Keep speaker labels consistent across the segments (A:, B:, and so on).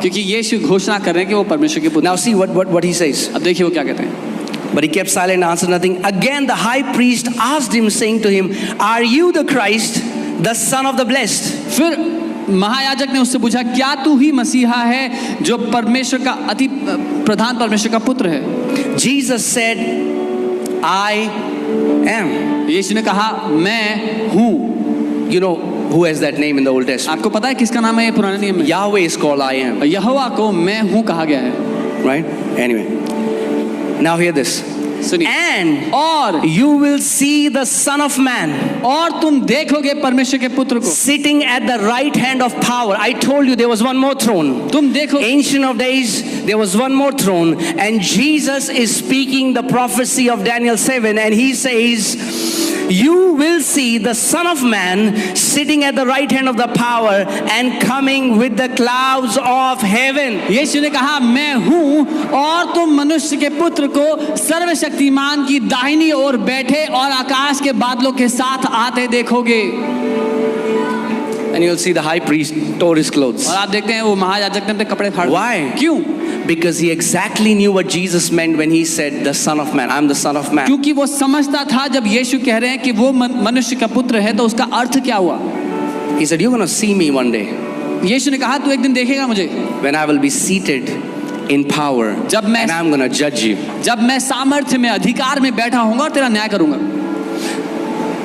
A: क्योंकि यीशु घोषणा कर रहे हैं कि वो परमेश्वर के पुत्र।
B: Now see what he says.
A: अब देखिए वो क्या कहते हैं।
B: But he kept silent and answered nothing. Again the high priest asked him, saying to him, Are you the Christ, the Son of the Blessed?
A: फिर महायाजक ने उससे पूछा, क्या तू ही मसीहा है जो परमेश्वर का अति प्रधान परमेश्वर का पुत्र है?
B: Jesus said, I am.
A: यीशु ने कहा, मैं हूँ।
B: You know who has that name in the Old Testament?
A: आपको पता है किसका नाम है ये पुराने नियम में?
B: Yahweh is called I am.
A: यहोवा को मैं हूँ कहा गया है।
B: Right? Anyway. Now hear this.
A: सुनिए।
B: And
A: और
B: you will see the Son of Man
A: और तुम देखोगे परमेश्वर के पुत्र को
B: sitting at the right hand of power. I told you there was one more throne.
A: तुम देखो,
B: Ancient of days, there was one more throne, and Jesus is speaking the prophecy of Daniel 7, and he says, you will see the Son of Man sitting at the right hand of the power and coming with the clouds of heaven.
A: यीशु ने कहा, मैं हूँ और तुम मनुष्य के पुत्र को सर्वशक्तिमान की दाहिनी ओर बैठे और आकाश के बादलों के साथ आते देखोगे।
B: And you'll see the high priest tore his clothes.
A: और आप देखते हैं वो महायाजक ने अपने कपड़े फाड़।
B: Why?
A: क्यों?
B: Because he exactly knew what Jesus meant when he said, the Son of Man, I'm the Son of Man.
A: क्योंकि वो समझता था जब यीशु कह रहे हैं कि वो मनुष्य का पुत्र है तो उसका अर्थ क्या हुआ?
B: He said, you're going to see me one day.
A: यीशु ने कहा, तू एक दिन देखेगा मुझे।
B: When I will be seated in power,
A: जब मैं,
B: and I'm going to judge you.
A: जब मैं सामर्थ्य में अधिकार में बैठा हूँगा और तेरा न्याय करूँगा।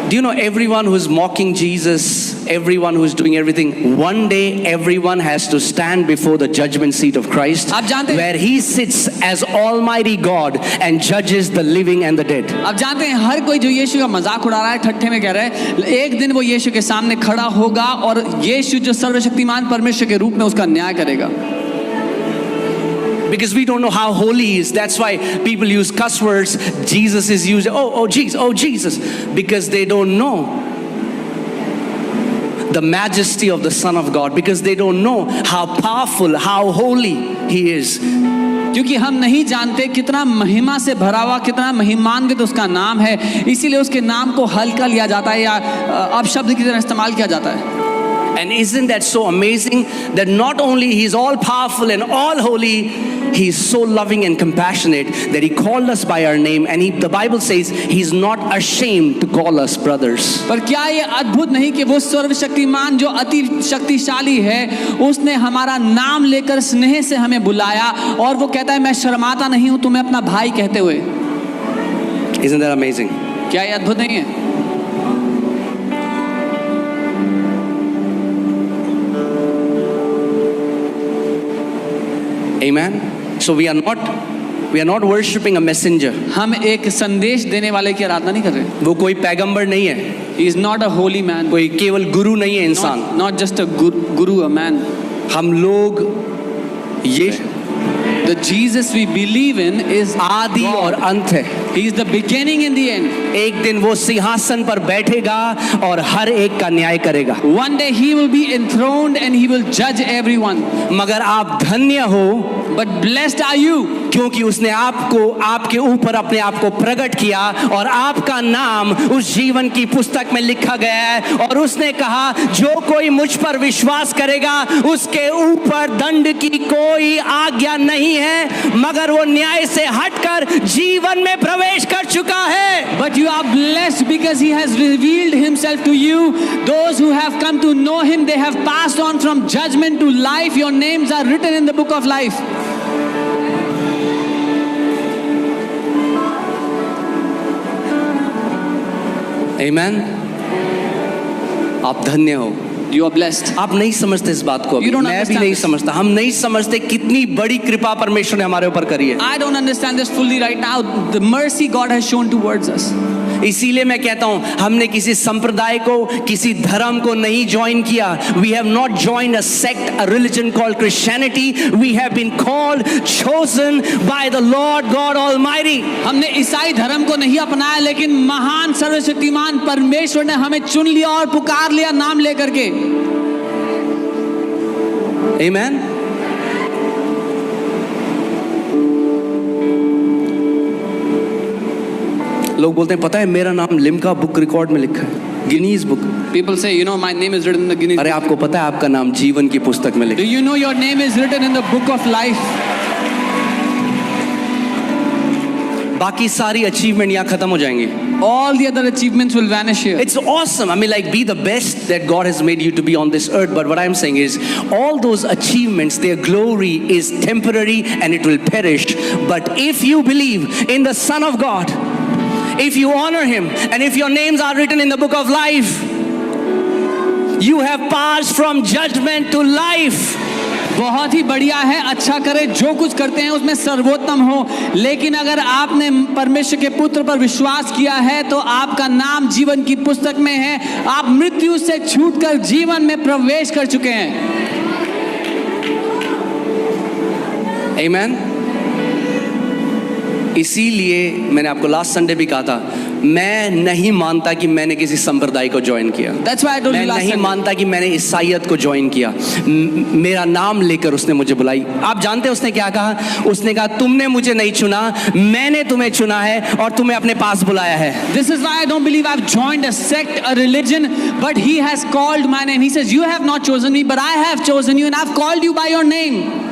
B: Do you know everyone who is mocking Jesus, everyone who is doing everything, one day everyone has to stand before the judgment seat of Christ, where he sits as Almighty God and judges the living and the dead.
A: आप जानते हैं हर कोई जो यीशु का मजाक उड़ा रहा है, ठट्ठे में कह रहा है, एक दिन वो यीशु के सामने खड़ा होगा और यीशु जो सर्वशक्तिमान परमेश्वर के रूप में उसका न्याय करेगा।
B: Because we don't know how holy he is. That's why people use cuss words. Jesus is used, oh Jesus, because they don't know the majesty of the Son of God, because they don't know how powerful, how holy he is.
A: क्योंकि हम नहीं जानते कितना महिमा से भरा हुआ, कितना महिमान्वित उसका नाम है, इसीलिए उसके नाम को हल्का लिया जाता है या अपशब्द की तरह इस्तेमाल किया जाता है।
B: And isn't that so amazing that not only he's all powerful and all holy, he's so loving and compassionate that he called us by our name, and the Bible says he's not ashamed to call us brothers.
A: पर क्या ये अद्भुत नहीं कि वो सर्वशक्तिमान जो अति शक्तिशाली है, उसने हमारा नाम लेकर स्नेह से हमें बुलाया और वो कहता है मैं शर्माता नहीं हूँ तुम्हें अपना भाई कहते हुए।
B: Isn't that amazing?
A: क्या ये अद्भुत नहीं है?
B: Amen. So we are not worshiping a messenger.
A: हम एक संदेश देने वाले की आराधना नहीं कर रहे।
B: वो कोई पैगंबर नहीं है।
A: He is not a holy man.
B: कोई केवल गुरु नहीं है इंसान।
A: Not just a guru, a man.
B: हम लोग ये
A: The Jesus we believe in is
B: आदि और अंत है।
A: He is the beginning and the end.
B: एक दिन वो सिंहासन पर बैठेगा और हर एक का न्याय करेगा।
A: One day he will be enthroned and he will judge everyone.
B: मगर आप धन्य हो,
A: but blessed are you,
B: क्योंकि उसने आपको आपके ऊपर अपने आप को प्रकट किया और आपका नाम उस जीवन की पुस्तक में लिखा गया है। और उसने कहा जो कोई मुझ पर विश्वास करेगा उसके ऊपर दंड की कोई आज्ञा नहीं है, मगर वो न्याय से हटकर जीवन में प्रवेश कर चुका है।
A: But you are blessed because he has revealed himself to you. Those who have come to know him, they have passed on from judgment to life. Your names are written in the book of life.
B: Amen. आप धन्य हो।
A: You are blessed.
B: आप नहीं समझते इस बात को, मैं भी नहीं समझता। हम नहीं समझते कितनी बड़ी कृपा परमेश्वर ने हमारे ऊपर करी है।
A: I don't understand this fully right now. The mercy God has shown towards us.
B: इसीलिए मैं कहता हूँ हमने किसी संप्रदाय को, किसी धर्म को नहीं ज्वाइन किया। We have not joined a sect, a religion called Christianity. We have been called, chosen by the Lord God Almighty.
A: हमने ईसाई धर्म को नहीं अपनाया, लेकिन महान सर्वशक्तिमान परमेश्वर ने हमें चुन लिया और पुकार लिया नाम लेकर के।
B: Amen. लोग बोलते हैं पता है मेरा नाम लिम्का बुक रिकॉर्ड में लिखा है, Guinness book.
A: People say, you know, my name is written in the Guinness
B: अरे
A: Book.
B: आपको पता है आपका नाम जीवन की पुस्तक में
A: Do
B: लिखा।
A: you know your name is written in the book of life?
B: बाकी सारी अचीवमेंट यहाँ खत्म हो जाएंगी।
A: All the other achievements will vanish here.
B: It's awesome. I mean, like, be the best that God has made you to be on this earth. But what I'm saying is, all those achievements, their glory is temporary and it will perish. But if you believe in the Son of God, if you honor Him, and if your names are written in the book of life, you have passed from judgment to life.
A: बहुत ही बढ़िया है, अच्छा करे, जो कुछ करते हैं उसमें सर्वोत्तम हो। लेकिन अगर आपने परमेश्वर के पुत्र पर विश्वास किया है तो आपका नाम जीवन की पुस्तक में है। आप मृत्यु से छूटकर जीवन में प्रवेश कर चुके हैं।
B: Amen. इसीलिए मैंने आपको लास्ट संडे भी कहा था, मैं नहीं मानता कि मैंने किसी संप्रदाय को ज्वाइन किया।
A: That's why I told
B: मैं
A: you last
B: नहीं
A: Sunday.
B: मानता कि मैंने ईसाईयत को ज्वाइन किया। मेरा नाम लेकर उसने मुझे बुलाई। आप जानते हैं उसने क्या कहा? उसने कहा तुमने मुझे नहीं चुना, मैंने तुम्हें चुना है और तुम्हें अपने पास बुलाया है।
A: This is why I don't believe I've joined a sect, a religion, but He has called my name. He says, you have not chosen me, but I have chosen you and I've called you by your name.